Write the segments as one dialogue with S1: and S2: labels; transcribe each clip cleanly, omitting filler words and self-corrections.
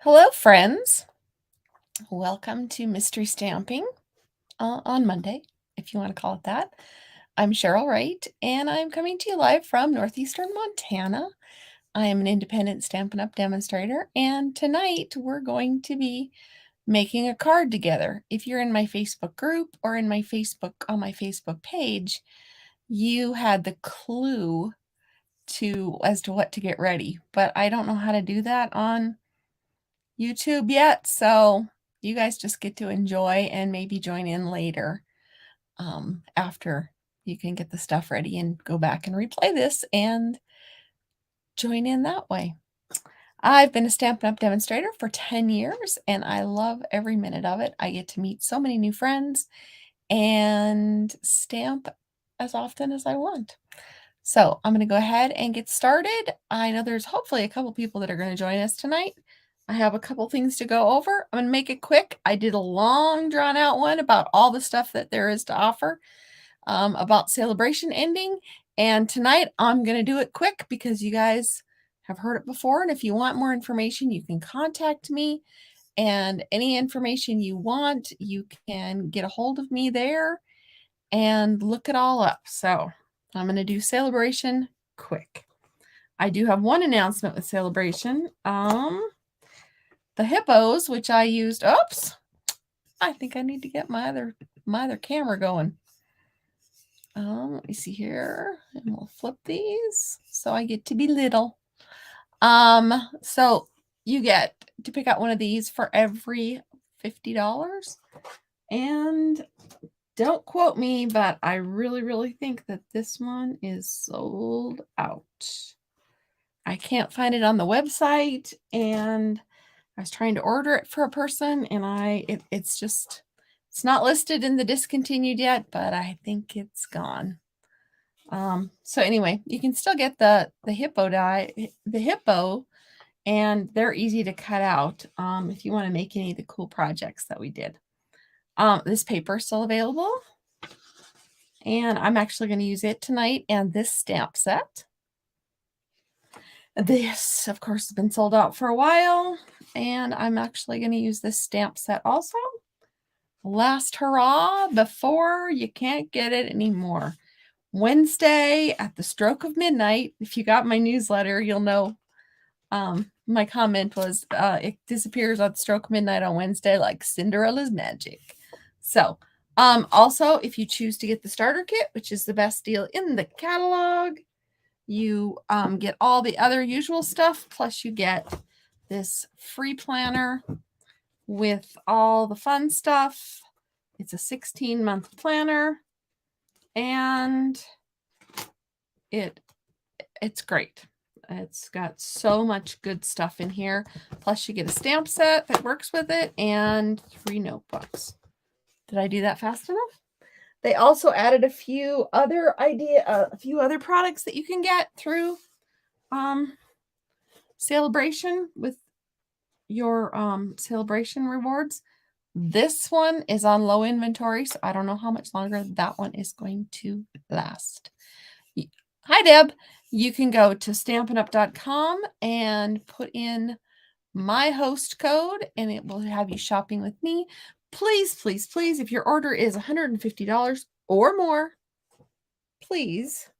S1: Hello, friends. Welcome to Mystery Stamping on Monday, if you want to call it that. I'm Cheryl Wright, and I'm coming to you live from northeastern Montana. I am an independent Stampin' Up! Demonstrator, and tonight we're going to be making a card together. If you're in my Facebook group or in my on my Facebook page, you had the clue as to what to get ready, but I don't know how to do that on YouTube yet, so you guys just get to enjoy and maybe join in later after you can get the stuff ready and go back and replay this and join in that way. I've been a Stampin' Up! Demonstrator for 10 years, and I love every minute of it. I get to meet so many new friends and stamp as often as I want. So I'm going to go ahead and get started. I know there's hopefully a couple people that are going to join us tonight. I have a couple things to go over. I'm going to make it quick. I did a long drawn out one about all the stuff that there is to offer about celebration ending. And tonight I'm going to do it quick because you guys have heard it before. And if you want more information, you can contact me. And any information you want, you can get a hold of me there and look it all up. So I'm going to do celebration quick. I do have one announcement with celebration. The hippos, which I used, oops, I think I need to get my other camera going. Let me see here, and we'll flip these so I get to be little. So you get to pick out one of these for every $50. And don't quote me, but I really think that this one is sold out. I can't find it on the website, and I was trying to order it for a person, and it's not listed in the discontinued yet, but I think it's gone. So anyway, you can still get the hippo and they're easy to cut out if you want to make any of the cool projects that we did. This paper is still available, and I'm actually going to use it tonight and this stamp set. This, of course, has been sold out for a while, and I'm actually going to use this stamp set also. Last hurrah before you can't get it anymore. Wednesday at the stroke of midnight. If you got my newsletter, you'll know my comment was it disappears at the stroke of midnight on Wednesday like Cinderella's magic. So also, if you choose to get the starter kit, which is the best deal in the catalog, you get all the other usual stuff, plus you get this free planner with all the fun stuff. It's a 16-month planner, and it's great. It's got so much good stuff in here. Plus you get a stamp set that works with it and 3 notebooks. Did I do that fast enough? They also added a few other products that you can get through celebration with your celebration rewards. This one is on low inventory, so I don't know how much longer that one is going to last. Hi, Deb. You can go to stampinup.com and put in my host code, and it will have you shopping with me. Please, if your order is $150 or more, please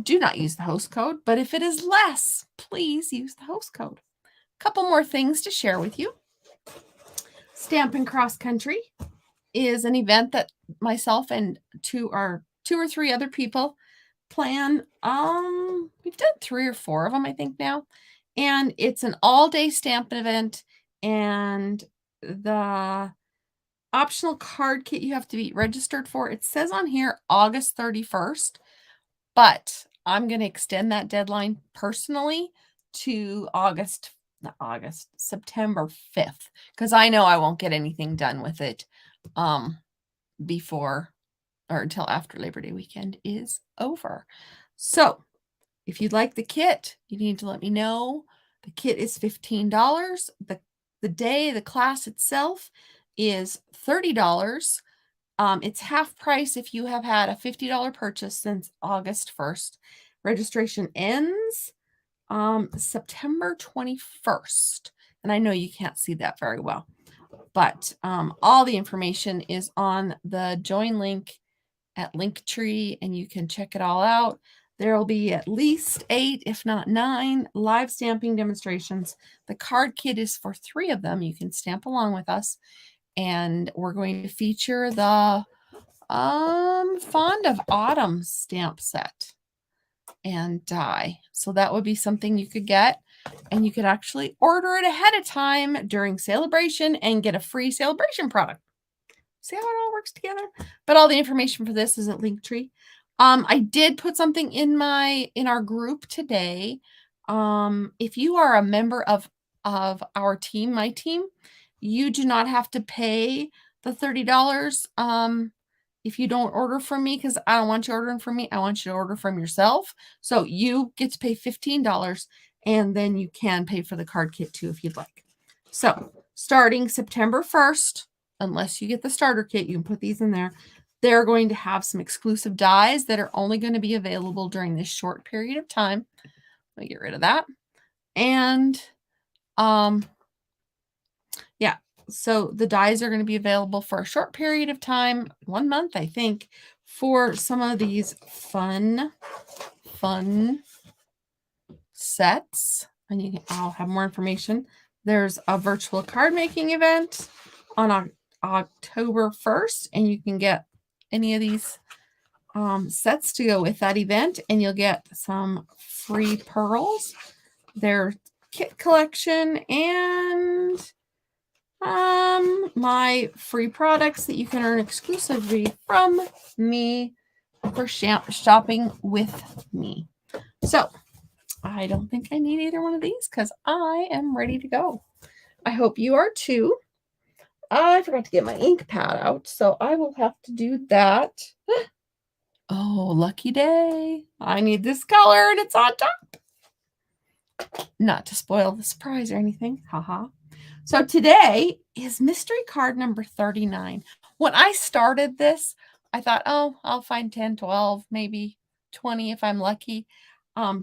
S1: do not use the host code. But if it is less, please use the host code. A couple more things to share with you. Stampin' Cross Country is an event that myself and two or three other people plan. We've done 3 or 4 of them, I think, now. And it's an all-day Stampin' event, and the optional card kit you have to be registered for, it says on here August 31st, but I'm going to extend that deadline personally to September 5th, because I know I won't get anything done with it before or until after Labor Day weekend is over. So if you'd like the kit, you need to let me know. The kit is $15. The class itself is $30. It's half price if you have had a $50 purchase since August 1st. Registration ends September 21st. And I know you can't see that very well, but all the information is on the join link at Linktree, and you can check it all out. There will be at least 8, if not 9, live stamping demonstrations. The card kit is for 3 of them. You can stamp along with us, and we're going to feature the Fond of Autumn stamp set and die. So that would be something you could get, and you could actually order it ahead of time during celebration and get a free celebration product. See how it all works together? But all the information for this is at Linktree. I did put something in our group today. If you are a member of our team, my team, you do not have to pay the $30 if you don't order from me, because I don't want you ordering from me. I want you to order from yourself. So you get to pay $15, and then you can pay for the card kit too if you'd like. So starting September 1st, unless you get the starter kit, you can put these in there. They're going to have some exclusive dies that are only going to be available during this short period of time. Let me get rid of that. And yeah, so the dies are going to be available for a short period of time, 1 month, I think, for some of these fun sets. And I'll have more information. There's a virtual card making event on October 1st, and you can get any of these sets to go with that event, and you'll get some free pearls, their kit collection, and my free products that you can earn exclusively from me for shopping with me. So I don't think I need either one of these because I am ready to go. I hope you are too. I forgot to get my ink pad out, so I will have to do that. Oh, lucky day. I need this color, and it's on top. Not to spoil the surprise or anything. Haha. So today is mystery card number 39. When I started this, I thought, oh, I'll find 10, 12, maybe 20 if I'm lucky.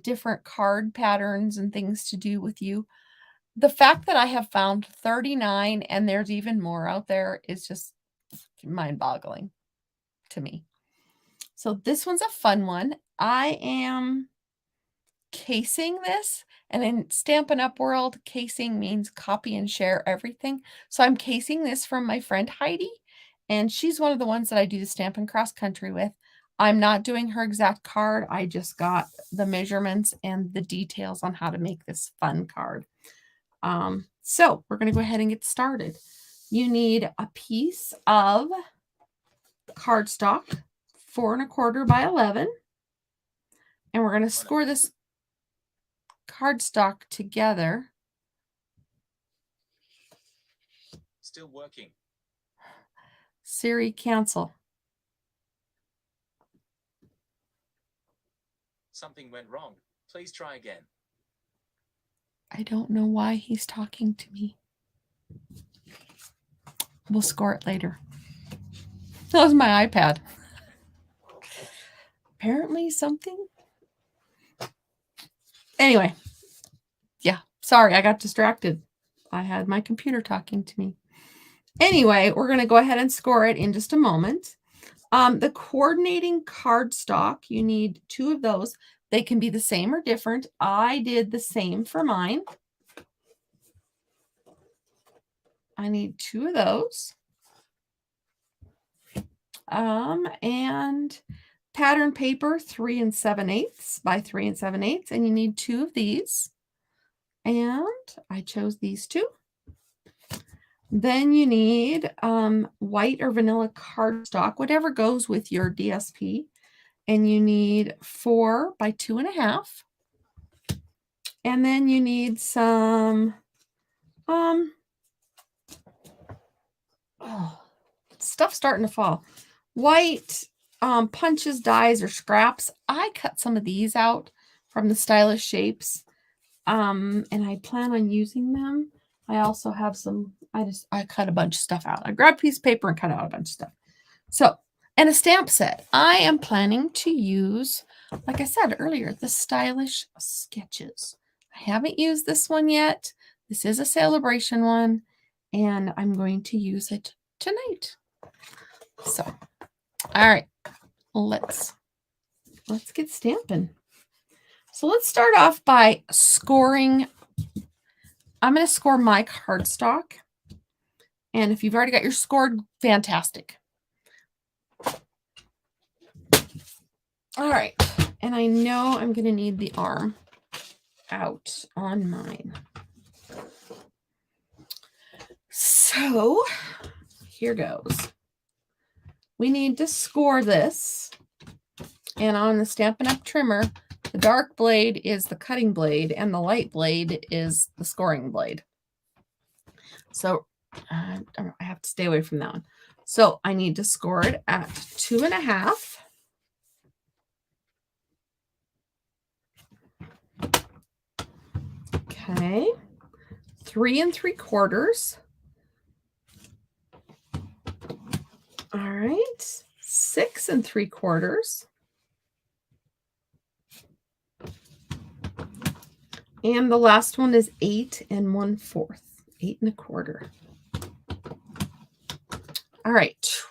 S1: Different card patterns and things to do with you. The fact that I have found 39 and there's even more out there is just mind-boggling to me. So this one's a fun one. I am casing this, and in Stampin' Up! World, casing means copy and share everything. So I'm casing this from my friend Heidi, and she's one of the ones that I do the Stampin' Cross Country with. I'm not doing her exact card. I just got the measurements and the details on how to make this fun card. So we're going to go ahead and get started. You need a piece of cardstock, 4 1/4 by 11, and we're going to score this cardstock together.
S2: Still working.
S1: Siri, cancel.
S2: Something went wrong. Please try again.
S1: I don't know why he's talking to me. We'll score it later. That was my iPad. Apparently something. Anyway. Yeah, sorry, I got distracted. I had my computer talking to me. Anyway, we're going to go ahead and score it in just a moment. The coordinating cardstock, you need 2 of those. They can be the same or different. I did the same for mine. I need 2 of those. And pattern paper 3 7/8 by 3 7/8, and you need 2 of these. And I chose these 2. Then you need white or vanilla cardstock, whatever goes with your DSP. And you need 4 by 2 1/2. And then you need some stuff starting to fall. White punches, dies, or scraps. I cut some of these out from the Stylish Shapes. And I plan on using them. I also have some, I cut a bunch of stuff out. I grabbed a piece of paper and cut out a bunch of stuff. So, and a stamp set. I am planning to use, like I said earlier, the Stylish Sketches. I haven't used this one yet. This is a celebration one, and I'm going to use it tonight. So, all right, let's get stamping. So let's start off by scoring. I'm going to score my cardstock. And if you've already got your scored, fantastic. All right. And I know I'm going to need the arm out on mine. So here goes. We need to score this. And on the Stampin' Up! Trimmer, the dark blade is the cutting blade and the light blade is the scoring blade. So I have to stay away from that one. So I need to score it at 2.5. Okay. 3 3/4. All right. 6 3/4. And the last one is 8 1/4. 8 1/4. All right.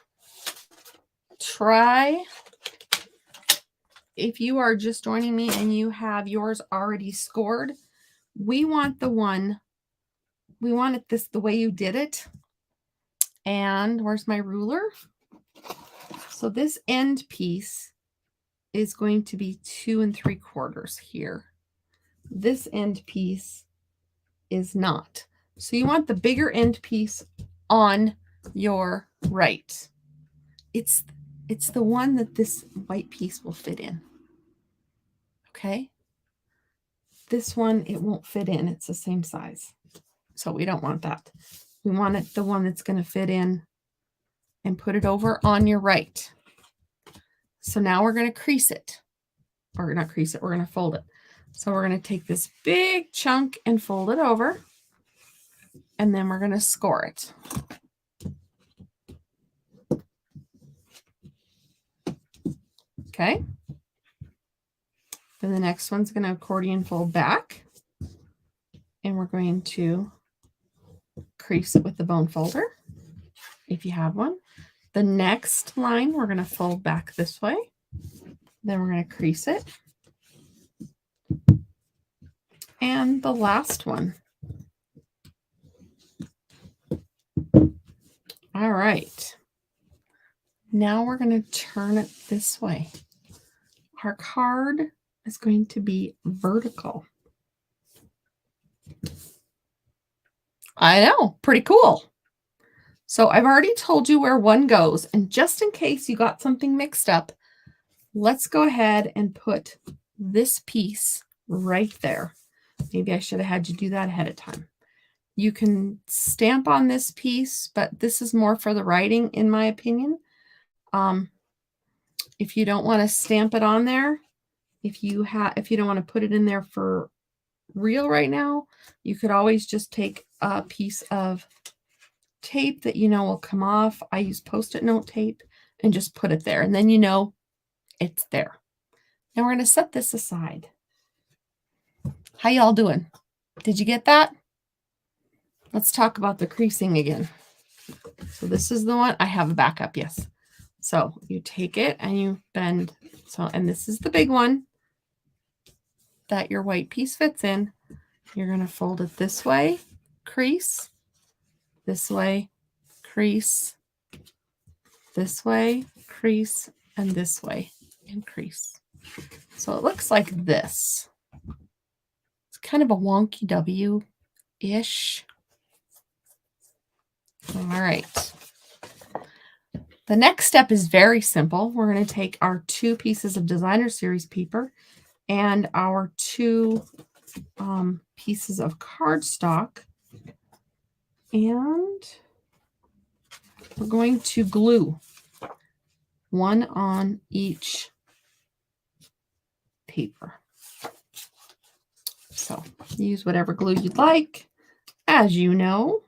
S1: Try, if you are just joining me and you have yours already scored, we want it this the way you did it. And where's my ruler? So this end piece is going to be 2 3/4 here. This end piece is not. So you want the bigger end piece on your right. It's the one that this white piece will fit in. Okay? This one, it won't fit in. It's the same size. So we don't want that. We want it the one that's going to fit in, and put it over on your right. So now we're going to crease it. Or not crease it, we're going to fold it. So we're going to take this big chunk and fold it over. And then we're going to score it. Okay. Then the next one's going to accordion fold back. And we're going to crease it with the bone folder, if you have one. The next line, we're going to fold back this way. Then we're going to crease it. And the last one. All right. Now we're going to turn it this way. Our card is going to be vertical. I know, pretty cool. So I've already told you where one goes, and just in case you got something mixed up, let's go ahead and put this piece right there. Maybe I should have had you do that ahead of time. You can stamp on this piece, but this is more for the writing, in my opinion. If you don't want to stamp it on there, if you don't want to put it in there for real right now, you could always just take a piece of tape that you know will come off. I use Post-it note tape and just put it there, and then you know it's there. Now we're going to set this aside. How y'all doing? Did you get that? Let's talk about the creasing again. So this is the one. I have a backup, yes. So you take it and you bend. So, and this is the big one that your white piece fits in. You're going to fold it this way, crease, this way, crease, this way, crease, and this way, and crease. So it looks like this. It's kind of a wonky W-ish. All right. The next step is very simple. We're going to take our 2 pieces of designer series paper and our 2 pieces of cardstock, and we're going to glue one on each paper. So use whatever glue you'd like, as you know.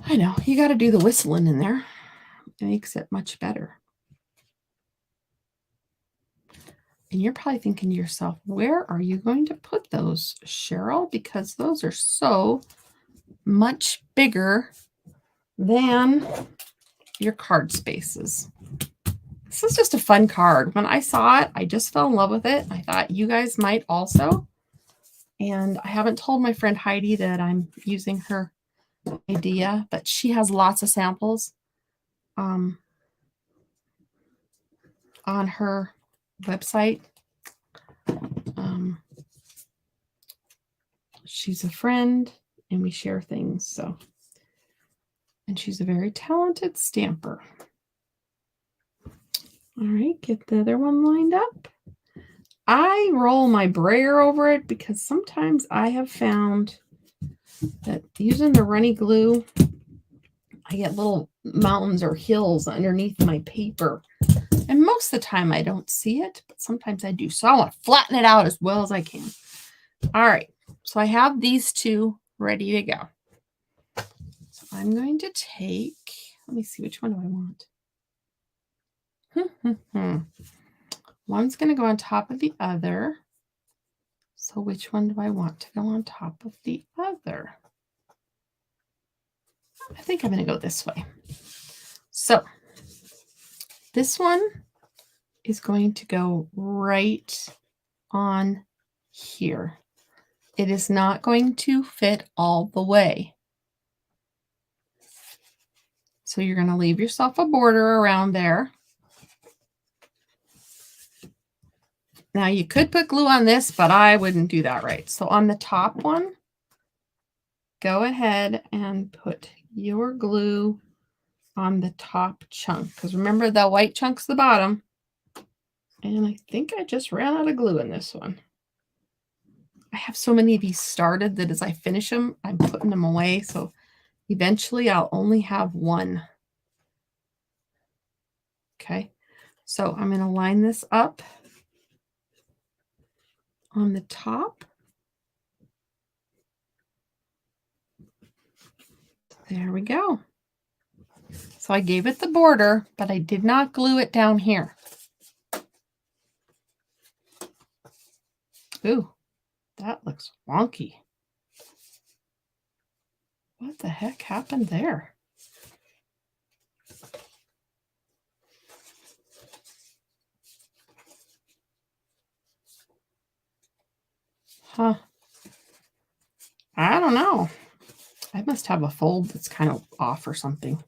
S1: I know, you got to do the whistling in there. It makes it much better. And you're probably thinking to yourself, where are you going to put those, Cheryl? Because those are so much bigger than your card spaces. This is just a fun card. When I saw it, I just fell in love with it. I thought you guys might also. And I haven't told my friend Heidi that I'm using her idea, but she has lots of samples on her website. She's a friend and we share things. So, and she's a very talented stamper. All right, get the other one lined up. I roll my brayer over it because sometimes I have found that using the runny glue, I get little mountains or hills underneath my paper. And most of the time I don't see it, but sometimes I do. So I want to flatten it out as well as I can. All right, so I have these two ready to go. So I'm going to take, let me see, which one do I want? One's going to go on top of the other. So which one do I want to go on top of the other? I think I'm going to go this way. So this one is going to go right on here. It is not going to fit all the way. So you're going to leave yourself a border around there. Now you could put glue on this, but I wouldn't do that right. So on the top one, go ahead and put your glue on the top chunk. Because remember, the white chunk's the bottom. And I think I just ran out of glue in this one. I have so many of these started that as I finish them, I'm putting them away. So eventually I'll only have one. Okay. So I'm going to line this up on the top. There we go. So I gave it the border, but I did not glue it down here. Ooh, that looks wonky. What the heck happened there? Huh. I don't know. I must have a fold that's kind of off or something.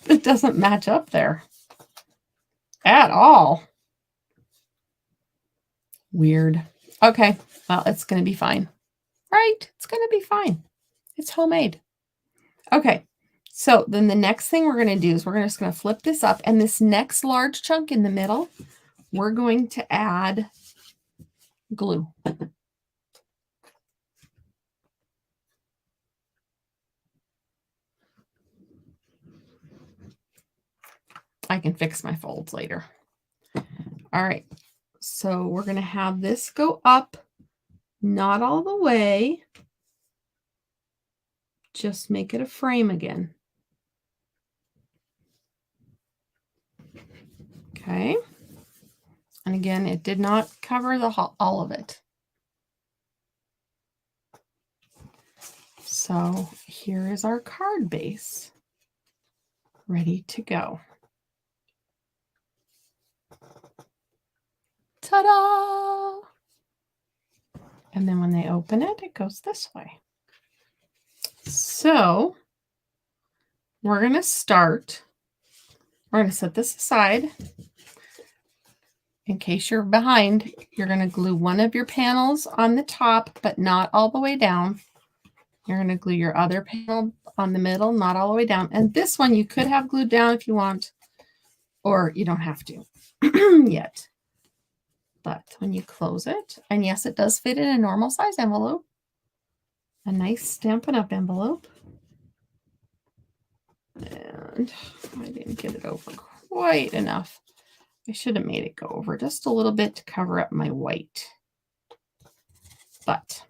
S1: It doesn't match up there at all. Weird. Okay, well, it's going to be fine. Right? It's going to be fine. It's homemade. Okay, so then the next thing we're going to do is we're just going to flip this up. And this next large chunk in the middle, we're going to add glue. I can fix my folds later. All right, so we're going to have this go up, not all the way. Just make it a frame again. Okay. And again, it did not cover all of it. So here is our card base ready to go. Ta-da! And then when they open it, it goes this way. So we're going to start. We're going to set this aside. In case you're behind, you're going to glue one of your panels on the top, but not all the way down. You're going to glue your other panel on the middle, not all the way down. And this one you could have glued down if you want, or you don't have to yet. But when you close it, and yes, it does fit in a normal size envelope, a nice Stampin' Up! Envelope. And I didn't get it over quite enough. I should have made it go over just a little bit to cover up my white. But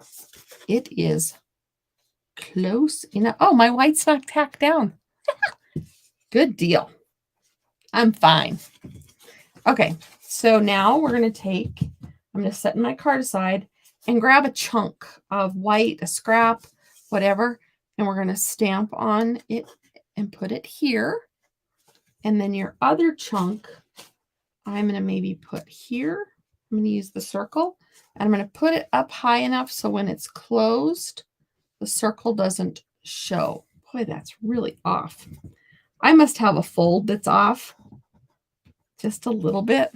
S1: it is close enough. Oh, my white's not tacked down. Good deal. I'm fine. Okay, So now we're going to take, I'm going to set my card aside and grab a chunk of white, a scrap, whatever, and we're going to stamp on it and put it here. And then your other chunk, I'm going to maybe put here. I'm going to use the circle, and I'm going to put it up high enough so when it's closed, the circle doesn't show. Boy, that's really off. I must have a fold that's off just a little bit.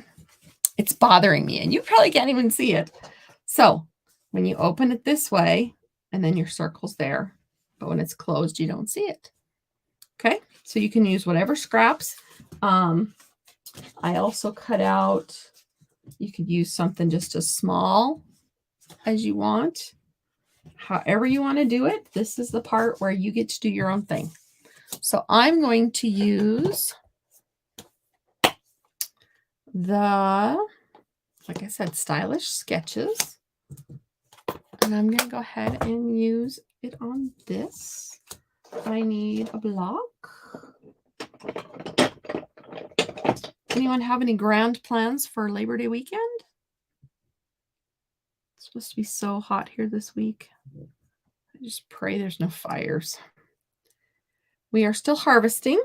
S1: It's bothering me, and you probably can't even see it. So when you open it this way, and then your circle's there, but when it's closed, you don't see it. Okay, so you can use whatever scraps. I also cut out, you could use something just as small as you want. However you want to do it, this is the part where you get to do your own thing. So I'm going to use the, like I said, Stylish Sketches. And I'm going to go ahead and use it on this. I need a block. Anyone have any grand plans for Labor Day weekend? It's supposed to be so hot here this week. I just pray there's no fires. We are still harvesting.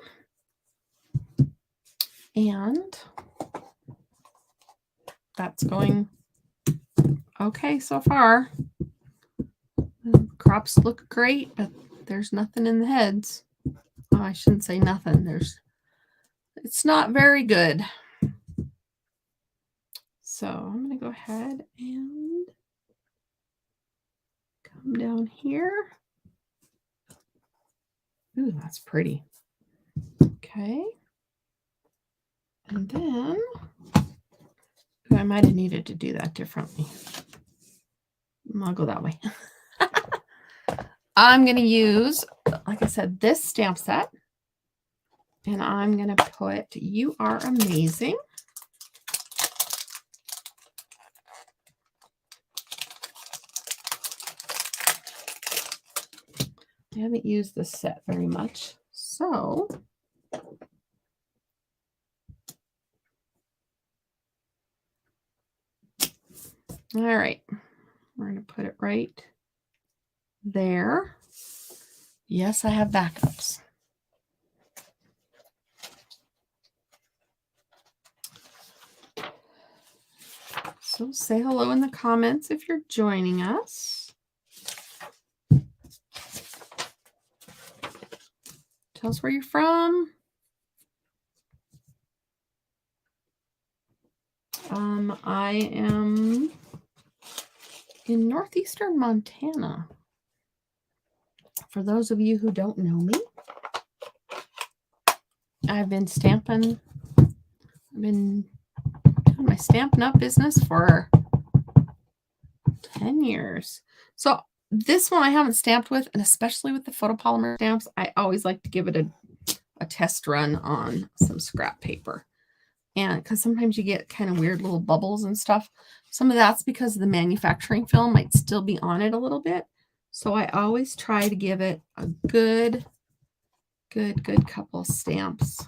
S1: And that's going okay so far. The crops look great, but there's nothing in the heads. Oh, I shouldn't say nothing. It's not very good. So I'm going to go ahead and come down here. Ooh, that's pretty. Okay. And then I might have needed to do that differently. I'll go that way. I'm going to use, like I said, this stamp set. And I'm going to put, "You are amazing." I haven't used this set very much. So all right, we're going to put it right there. Yes, I have backups. So say hello in the comments if you're joining us. Tell us where you're from. I am in northeastern Montana. For those of you who don't know me, I've been stamping. I've been doing my Stampin' Up! Business for 10 years. So this one I haven't stamped with, and especially with the photopolymer stamps, I always like to give it a test run on some scrap paper. And because sometimes you get kind of weird little bubbles and stuff. Some of that's because the manufacturing film might still be on it a little bit. So I always try to give it a good couple stamps.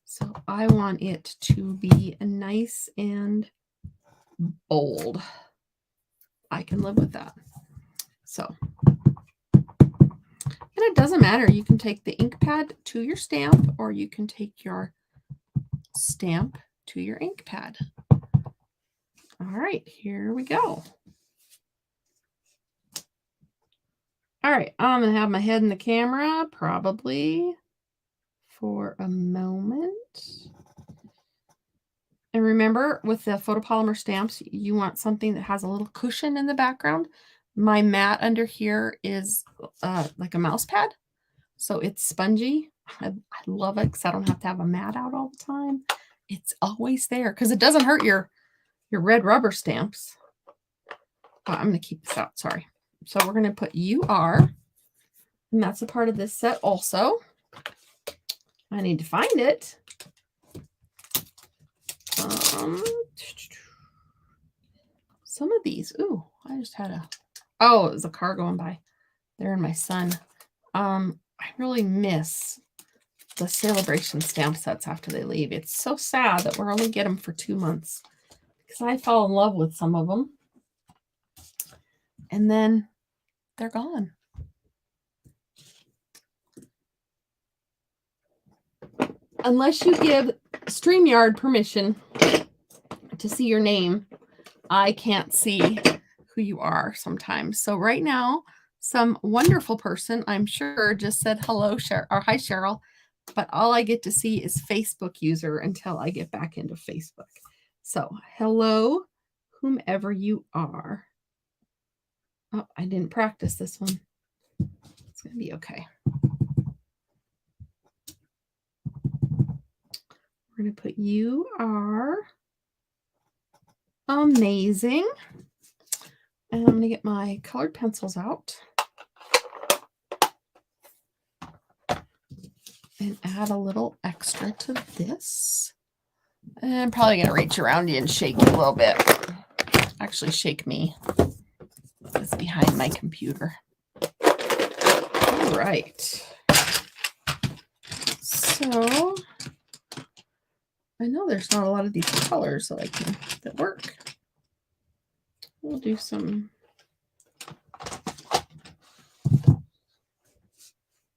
S1: So I want it to be nice and bold. I can live with that. So, and it doesn't matter. You can take the ink pad to your stamp, or you can take your stamp to your ink pad. All right, here we go. All right, I'm going to have my head in the camera probably for a moment. And remember, with the photopolymer stamps, you want something that has a little cushion in the background. My mat under here is like a mouse pad, so it's spongy. I love it because I don't have to have a mat out all the time. It's always there because it doesn't hurt your red rubber stamps. Oh, I'm going to keep this out, sorry. So we're going to put "You Are," and that's a part of this set also. I need to find it. Some of these, ooh, I just had oh, it was a car going by there and my son. I really miss the celebration stamp sets after they leave. It's so sad that we're only get them for 2 months because I fell in love with some of them and then they're gone. Unless you give StreamYard permission to see your name, I can't see who you are sometimes. So right now, some wonderful person, I'm sure, just said hello, Cheryl, or hi, Cheryl, but all I get to see is Facebook user until I get back into Facebook. So hello, whomever you are. Oh, I didn't practice this one. It's going to be okay. We're going to put you are amazing. And I'm going to get my colored pencils out and add a little extra to this. And I'm probably going to reach around you and shake you a little bit. Actually, shake me. It's behind my computer. All right. So I know there's not a lot of these colors that work. We'll do some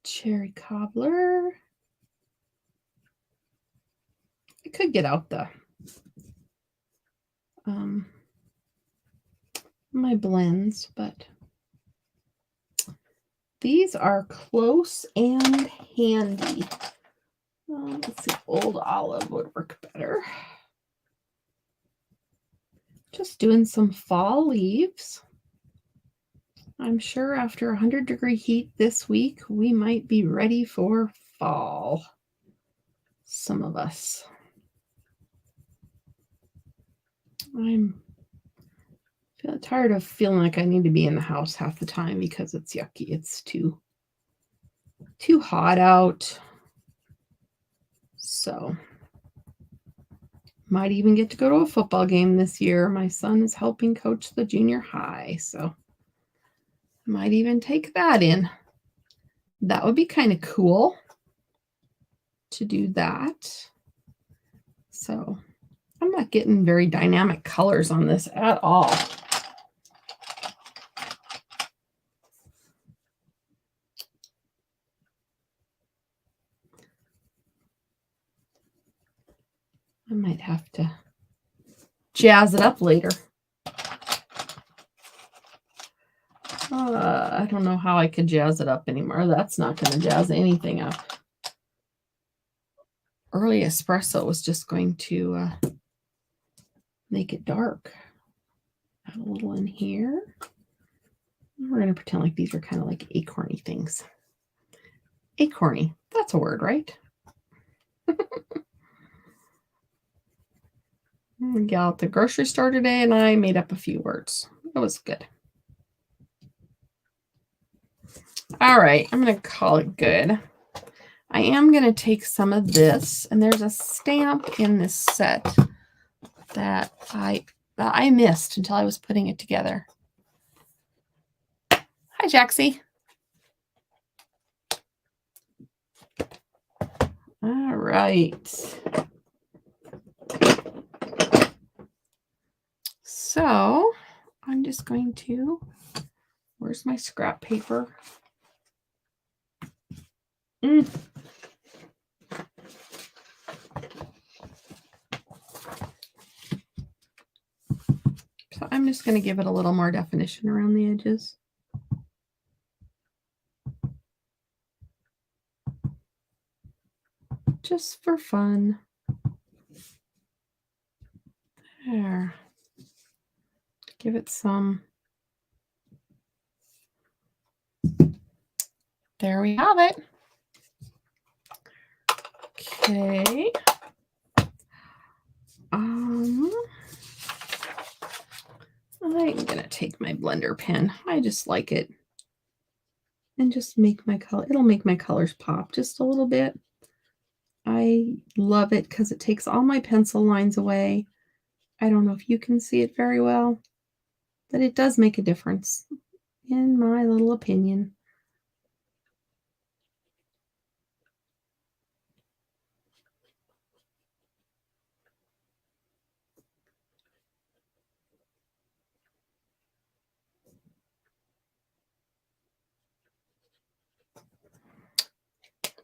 S1: cherry cobbler. I could get out the my blends, but these are close and handy. Let's see, old olive would work better. Just doing some fall leaves. I'm sure after 100-degree heat this week, we might be ready for fall. Some of us. I'm tired of feeling like I need to be in the house half the time because it's yucky. It's too hot out. So might even get to go to a football game this year. My son is helping coach the junior high, so might even take that in. That would be kind of cool to do that. So I'm not getting very dynamic colors on this at all. I might have to jazz it up later. I don't know how I could jazz it up anymore. That's not going to jazz anything up. Early espresso was just going to make it dark. Add a little in here. We're going to pretend like these are kind of like acorny things. Acorny. That's a word, right? We got out the grocery store today and I made up a few words. It was good. All right, I'm going to call it good. I am going to take some of this, and there's a stamp in this set that I missed until I was putting it together. Hi, Jaxie. All right. So I'm just going to, where's my scrap paper? So I'm just going to give it a little more definition around the edges. Just for fun. There. Give it some. There we have it. Okay. I'm gonna take my blender pen. I just like it. And just make my color. It'll make my colors pop just a little bit. I love it because it takes all my pencil lines away. I don't know if you can see it very well, but it does make a difference, in my little opinion.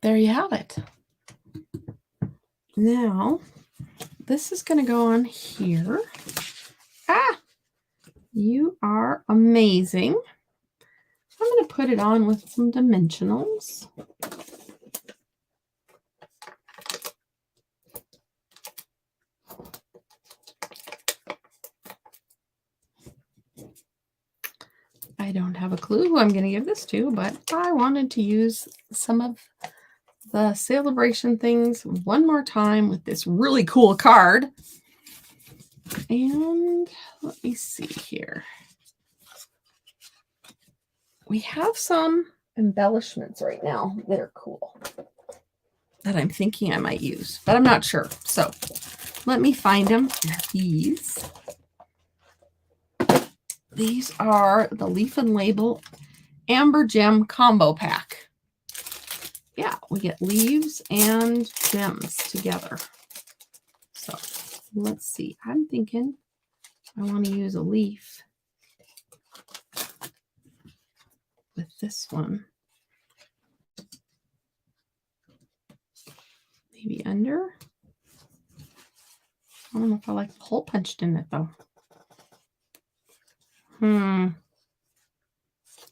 S1: there you have it. Now, this is going to go on here. Ah, you are amazing. I'm going to put it on with some dimensionals. I don't have a clue who I'm going to give this to, but I wanted to use some of the celebration things one more time with this really cool card. And let me see here. We have some embellishments right now that are cool that I'm thinking I might use, but I'm not sure. So let me find them. These are the Leaf and Label Amber Gem Combo Pack. Yeah, we get leaves and gems together. So let's see. I'm thinking I want to use a leaf with this one. Maybe under. I don't know if I like the hole punched in it though.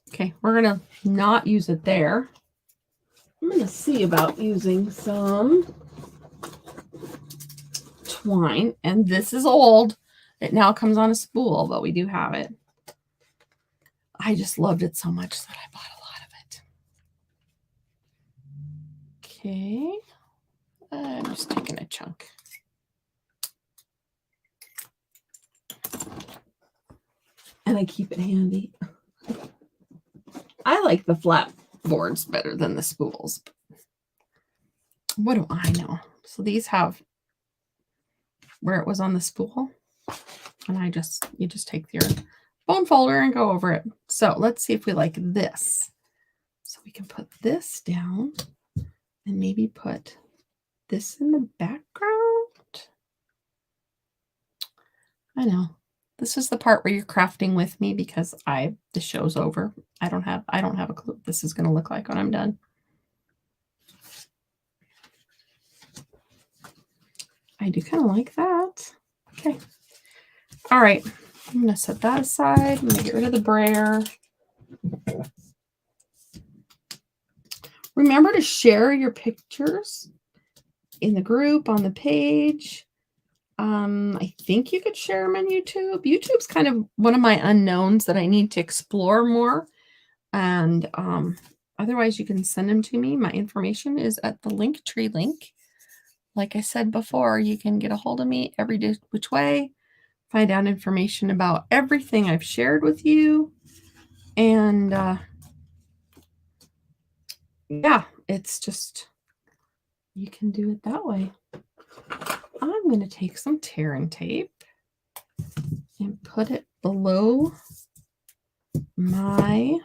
S1: Okay, we're going to not use it there. I'm going to see about using some twine. And this is old. It now comes on a spool, but we do have it. I just loved it so much that I bought a lot of it. Okay. I'm just taking a chunk. And I keep it handy. I like the flat boards better than the spools. What do I know? So these have where it was on the spool. And you just take your bone folder and go over it. So let's see if we like this. So we can put this down and maybe put this in the background. I know. This is the part where you're crafting with me because the show's over. I don't have a clue what this is going to look like when I'm done. I do kind of like that. Okay. All right. I'm going to set that aside. I'm going to get rid of the brayer. Remember to share your pictures in the group, on the page. I think you could share them on YouTube. YouTube's kind of one of my unknowns that I need to explore more. And otherwise, you can send them to me. My information is at the Linktree link. Like I said before, you can get a hold of me every which way, find out information about everything I've shared with you. And yeah, it's just, you can do it that way. I'm going to take some tearing tape and put it below my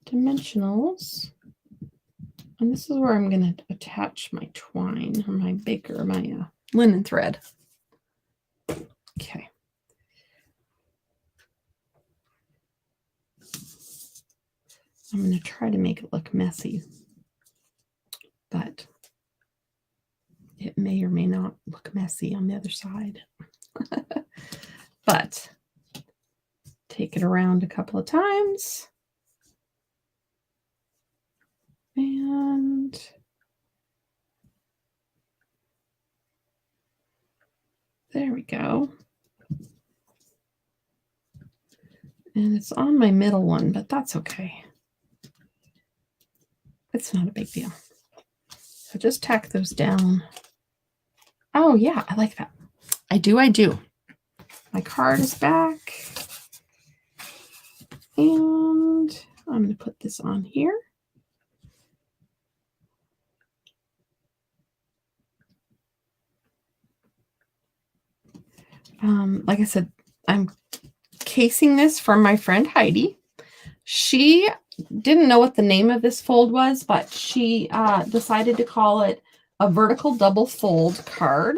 S1: dimensionals. And this is where I'm going to attach my twine or my linen thread. Okay. I'm going to try to make it look messy, but it may or may not look messy on the other side. But take it around a couple of times. And there we go. And it's on my middle one, but that's okay. It's not a big deal. So just tack those down. Oh yeah, I like that. I do. My card is back. And I'm going to put this on here. Like I said, I'm casing this from my friend Heidi. She didn't know what the name of this fold was, but she decided to call it a vertical double fold card.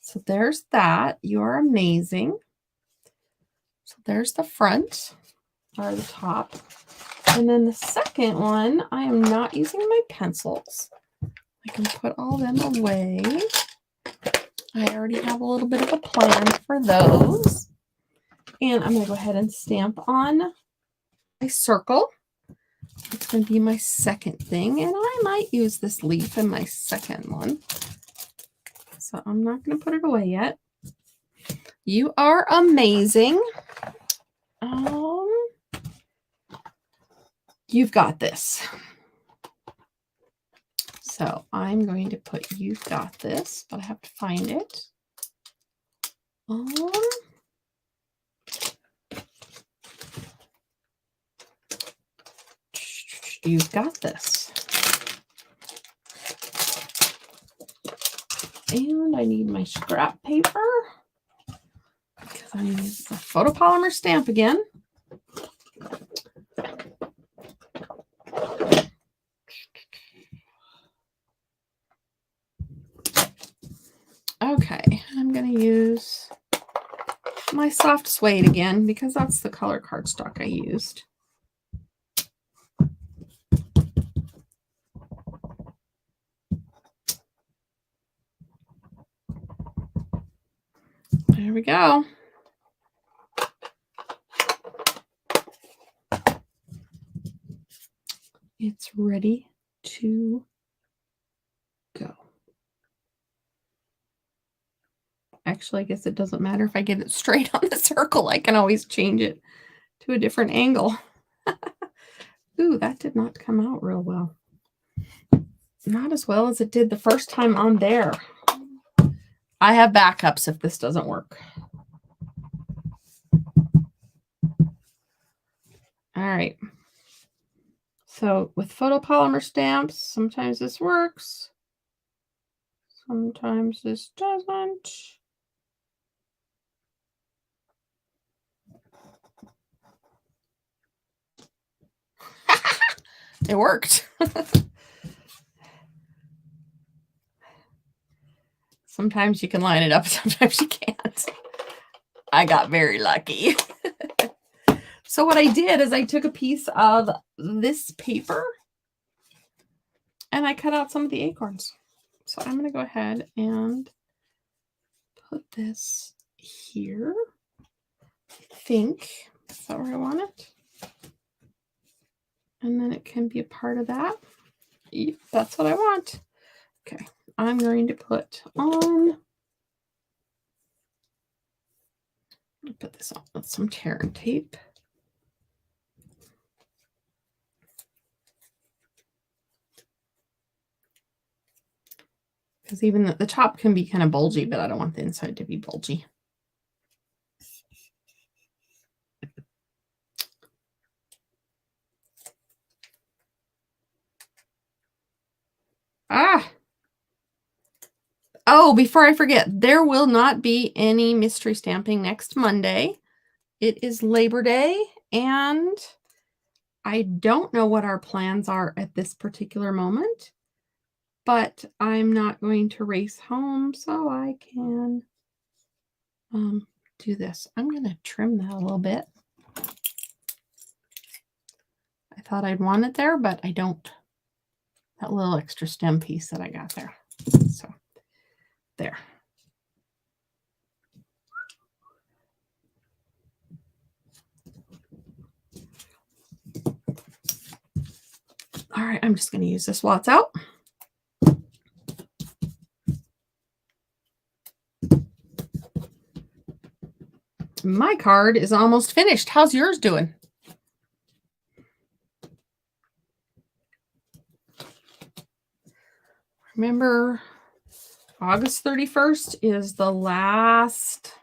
S1: So there's that. You're amazing. So there's the front or the top. And then the second one, I am not using my pencils. I can put all them away. I already have a little bit of a plan for those. And I'm going to go ahead and stamp on my circle. It's going to be my second thing. And I might use this leaf in my second one. So I'm not going to put it away yet. You are amazing. You've got this. So I'm going to put you've got this, but I have to find it. You've got this. And I need my scrap paper because I'm using the photopolymer stamp again. Okay, I'm going to use my soft suede again because that's the color cardstock I used. There we go. It's ready to go. Actually, I guess it doesn't matter if I get it straight on the circle. I can always change it to a different angle. Ooh, that did not come out real well. Not as well as it did the first time on there. I have backups if this doesn't work. All right. So with photopolymer stamps, sometimes this works. Sometimes this doesn't. It worked. Sometimes you can line it up, sometimes you can't. I got very lucky. So what I did is I took a piece of this paper and I cut out some of the acorns. So I'm going to go ahead and put this here. I think is that where I want it. And then it can be a part of that. Yep, that's what I want. Okay, I'm going to put on, put this on with some tear and tape. Because even the top can be kind of bulgy, but I don't want the inside to be bulgy. Oh, before I forget, there will not be any mystery stamping next Monday. It is Labor Day, and I don't know what our plans are at this particular moment, but I'm not going to race home, so I can do this. I'm going to trim that a little bit. I thought I'd want it there, but I don't. That little extra stem piece that I got there. So there. All right, I'm just going to use this while it's out. My card is almost finished. How's yours doing? Remember, August 31st is the last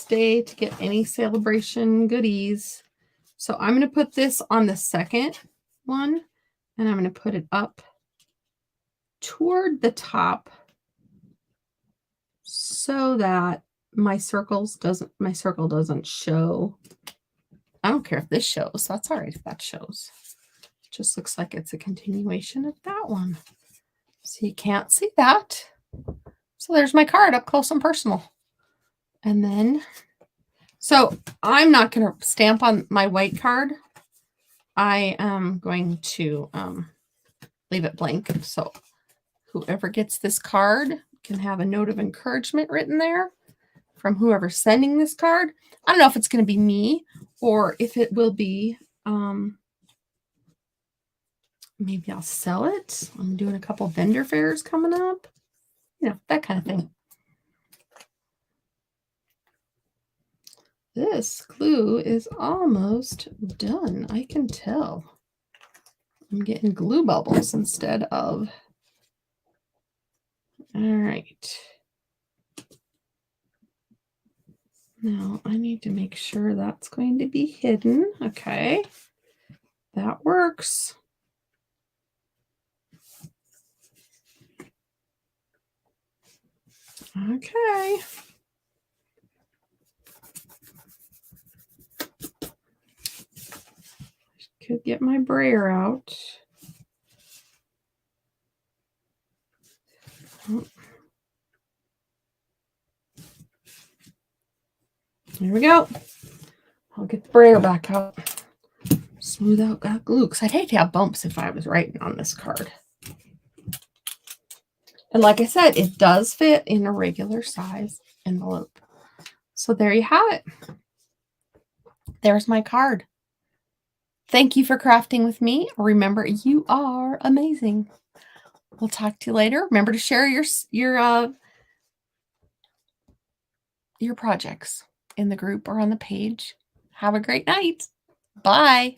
S1: day to get any celebration goodies. So I'm going to put this on the second one, and I'm going to put it up toward the top so that my circle doesn't show. I don't care if this shows. That's all right if that shows. It just looks like it's a continuation of that one. So you can't see that. So there's my card up close and personal. And then, so I'm not going to stamp on my white card I am going to leave it blank. So whoever gets this card can have a note of encouragement written there from whoever's sending this card. I don't know if it's going to be me or if it will be, maybe I'll sell it. I'm doing a couple vendor fairs coming up, that kind of thing. This glue is almost done. I can tell. I'm getting glue bubbles instead of. All right. Now I need to make sure that's going to be hidden. Okay. That works. Okay. Could get my brayer out. Oh. Here we go. I'll get the brayer back out. Smooth out that glue, because I'd hate to have bumps if I was writing on this card. And like I said, it does fit in a regular size envelope. So there you have it. There's my card. Thank you for crafting with me. Remember, you are amazing. We'll talk to you later. Remember to share your projects in the group or on the page. Have a great night. Bye.